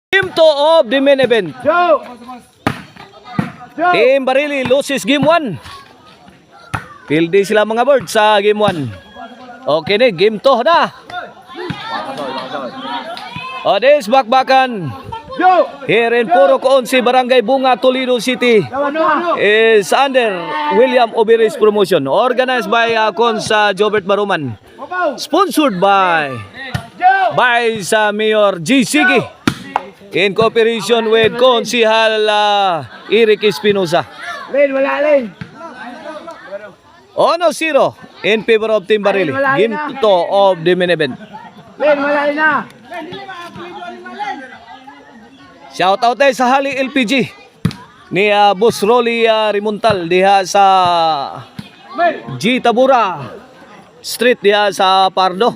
Game 2 of the main event. Team Barili loses game 1. Pildi sila mga birds sa game 1. Okay ni, game 2 na. This bakbakan here in Puro Coonsi, Barangay Bunga, Toledo City is under William Oberes promotion. Organized by Cons Jobert Baruman. Sponsored by sa Mayor G. Sige. In cooperation with Konsihal Eric Espinosa. Wala rin. 1-0 in favor of Team Barili. Game 2 of the main event. Wala rin na. Shout out tayo sa Hali LPG ni Boss Rolly Rimontal diha sa G. Tabura Street diha sa Pardo.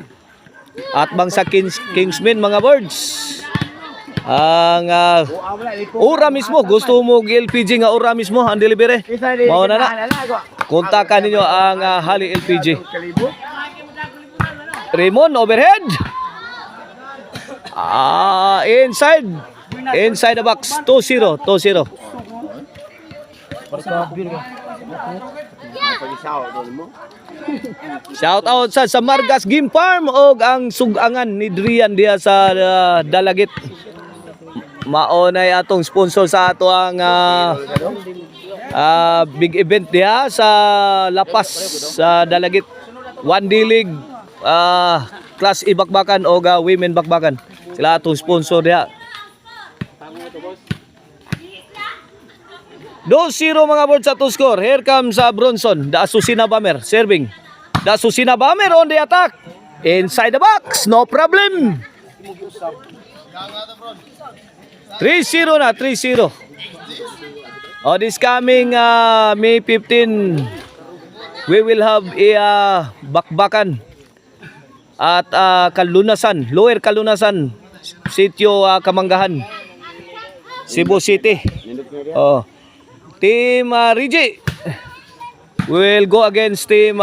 At bang sa Kingsmen mga birds. Ang ura mismo, gusto mo LPG nga ura mismo ang delivery. Mauna na. Kontakan ninyo ang Hali LPG. Raymond overhead. Inside the box. 2-0. Shout out sa Margas Game Farm og ang sugangan ni Drian diha sa Dalagit. Maunay atong sponsor sa ato ang big event diha sa Lapas sa Dalagit. 1D League Class E bakbakan o women bakbakan. Sila atong sponsor diha. 2-0 mga board sa to score. Here comes Bronson, the Asusina Bomber serving. The Asusina Bomber on the attack. Inside the box, no problem. 3-0 na, 3-0. This coming May 15, we will have a bakbakan at Kalunasan, Lower Kalunasan, Sitio Kamanggahan, Cebu City. Team Rigi will go against Team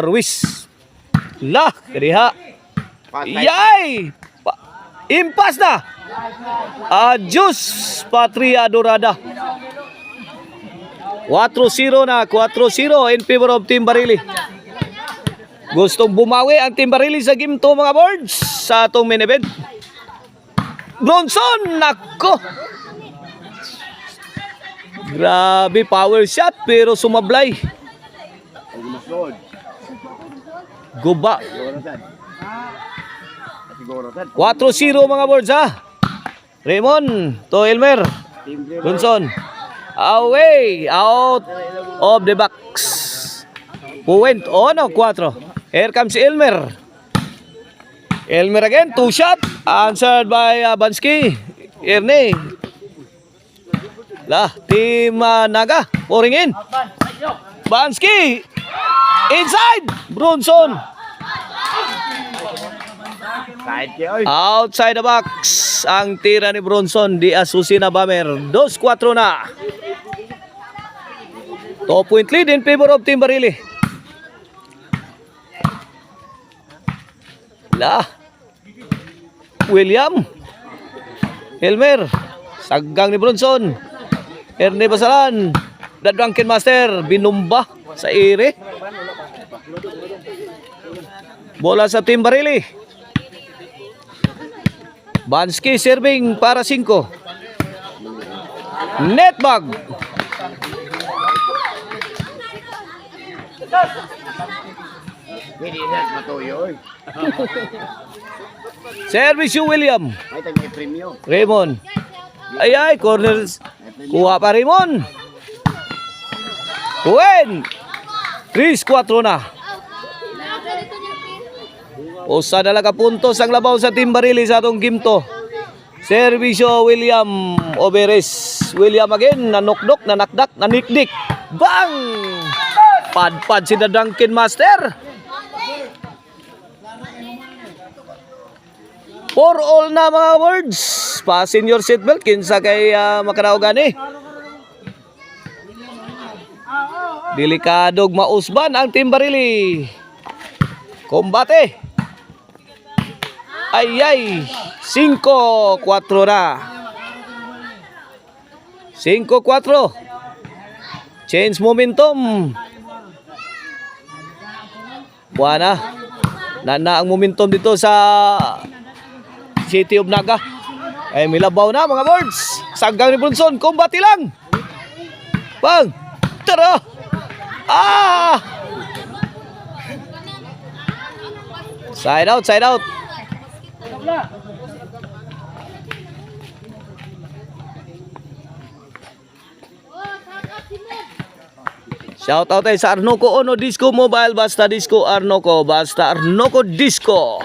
Ruiz. Lah, kadiha. Yay! Impas na. Jus Patria Dorada. 4-0 na, 4-0 in favor of Team Barili. Gustong bumawi ang Team Barili sa game 2 mga boards sa atong main event. Bronson, nako. Grabe, power shot pero sumablay. Guba. 4-0 mga boards ha. Raymond to Elmer. Bronson. Away, out of the box. Point 4. Here comes Elmer. Elmer again, 2 shot. Answered by Bansky. Erne. Team Naga pouring in. Bansky inside. Bronson outside the box. Ang tira ni Bronson di Asusina Bomber. 2-4 na. 2-point lead in favor of Team Barili. William Elmer saggang ni Bronson. Erne Basalan, the Drunken Master, binumba sa ere. Bola sa Team Barili. Bansky serving para 5. Netbag. Service yung William. Raymond. Ay, corners. Kuha pa Raymond. Win. 3-4 na. Usa na lang puntos ang labaw sa Team Barili sa atong game 2. Servisyo William Oberes. William again, nanokdok, nanakdak, nanikdik. Bang! Padpad si The Drunken Master. 4-all na mga words. Fasten your seatbelt kinsa kay makaraog gani. Delikadog mausban ang Team Barili. Kombate. Ay, 5-4 na. 5-4. Change momentum. Buwana. Nana ang momentum dito sa City of Naga. Ay milabaw na mga boards. Saggang ni Bronson, kumbati lang. Bang! Tara! Ah! Side out, side out. Shout out tayo sa Arnoco Ono Disco Mobile. Basta Disco Arnoco. Basta Arnoco Disco.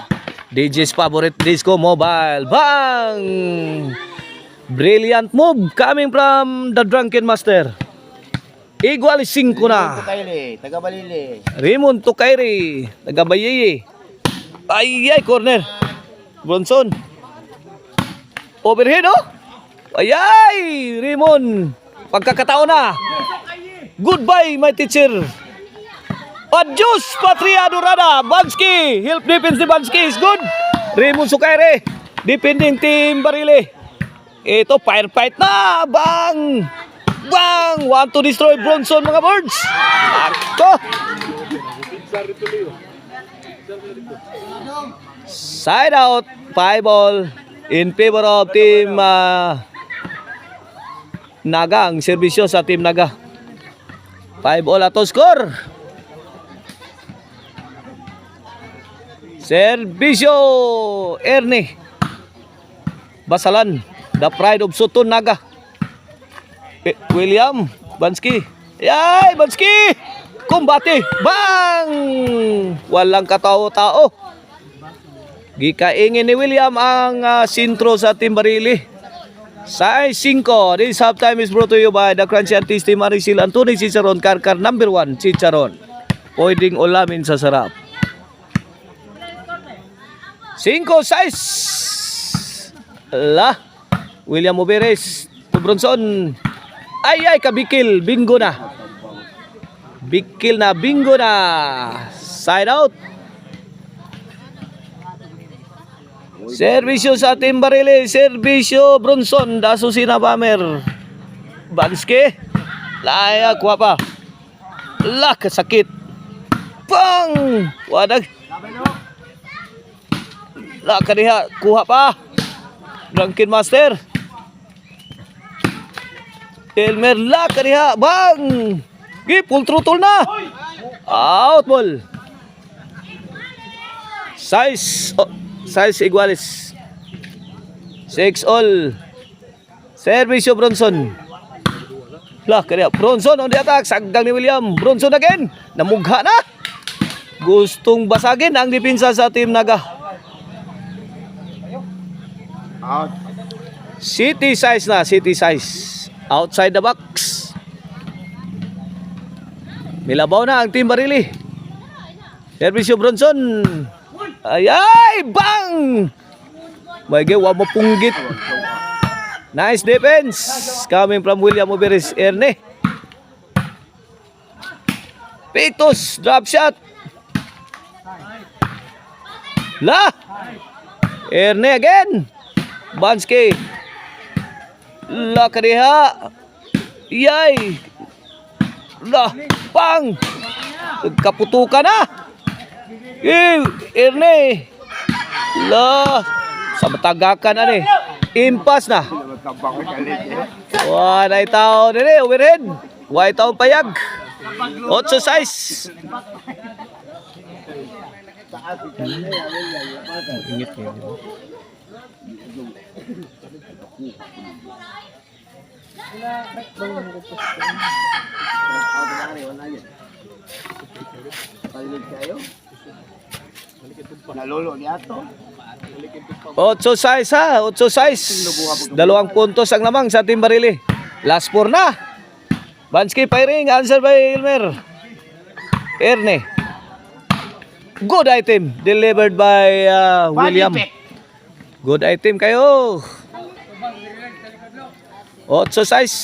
DJ's favorite disco mobile. Bang! Brilliant move coming from the Drunken Master. Igual 5 na. Tukayle, taga Balili. Raymond Tukairi, nagabayay. Ay, corner. Bronson. Overhead, oh. Ay, Raymond. Pagkakataon na. Goodbye, my teacher. Adios, Patria Dorada. Bansky. Help defense ni Bansky is good. Raymond Tukairi. Defending team Barili. Ito, firefight na. Bang! Bang! Want to destroy Bronson, mga birds. Ako. Side out. 5-all in favor of team Naga. Ang serbisyo sa team Naga. 5-all ato score. Serbisyo Ernie Basalan. The pride of Sutton Naga. William Bansky. Yay, Bansky! Kumbati. Bang! Walang katao-tao. Gikaingin ni William ang sintro sa Team Barili. Size 5. This halftime is brought to you by the Crunchy and Tasty Marisil Anthony Chicharon. Karkar number 1, Chicharon. Pwedeng ulamin sa sarap. 5 size. La. William Oberes. Bronson. Ay, kabikil. Bingo na. Bikil na. Bingo na. Side out. Servisyo sa Team Barili. Servisyo Bronson. Daso Sinabamer. Bansky. Laya. Kuha pa. Lak. Sakit. Pang. Wadag. Lak. Kaniha. Kuha pa. Drunken Master. Elmer la kaniha. Bang! Full throttle na. Out ball. Size iguales. 6-all. Servisyo Bronson. La kaniha. Bronson on the attack. Sagdang ni William. Bronson again. Namugha na. Gustong basagin ang depensa sa Team Naga. Out. City size na. City size. Outside the box. Milabaw na ang Team Barili. Servisyo Bronson. Ay, bang! May gawa mo punggit. Nice defense. Coming from William Oberes Erne. Pitos, drop shot. La! Erne again. Bansky. La kaniha. Yay. La. Pang. Kaputukan na. Erne. La. Sa matagakan na ni. Impas na. Wah, na itaw nini. Overhead. Wah, itaw payag. 8 size. Ingit niya. Nalolo niya to. 8 size ha, 8 size. 2 puntos ang lamang sa Team Barili. Last 4 na. Bansky firing, answer by Elmer. Erne. Good item delivered by William. Good item kayo. 8 size.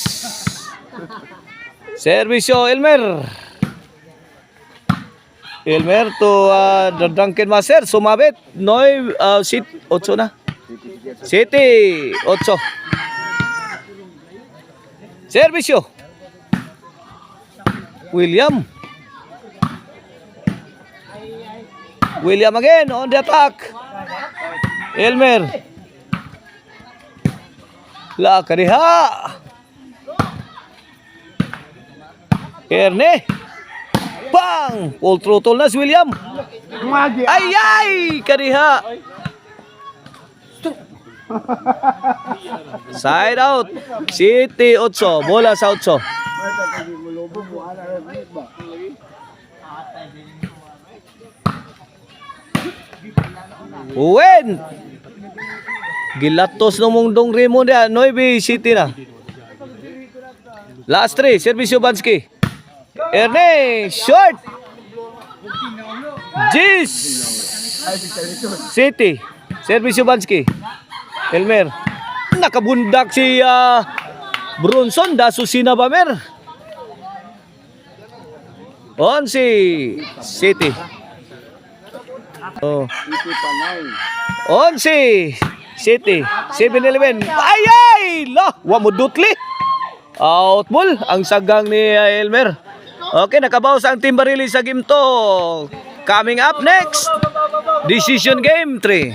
Servisyo Elmer. Elmer to the Drunken Master. Sumabit. 9, 8 na. City, 8. Servisyo. William. William again on the attack. Elmer. La kariha. Erne. Bang! Full throttle na si William. Ay, ay! Kariha. Side out. City 8. Bola sa 8. Uwen. Gilatos ng mundong Raymond ya. 9 City na. Last 3. Servisyo Bansky. Erne, short. Gis. City. Servisyo Bansky. Elmer. Nakabundak si Bronson. Dasusina Bamer. 11 City. Oh. 11 City. 7-11. Ay ay! Lah, wa mo dutli. Out ball ang sagang ni Elmer. Okay, nakabawas ang Timberlake sa game to. Coming up next, decision game 3.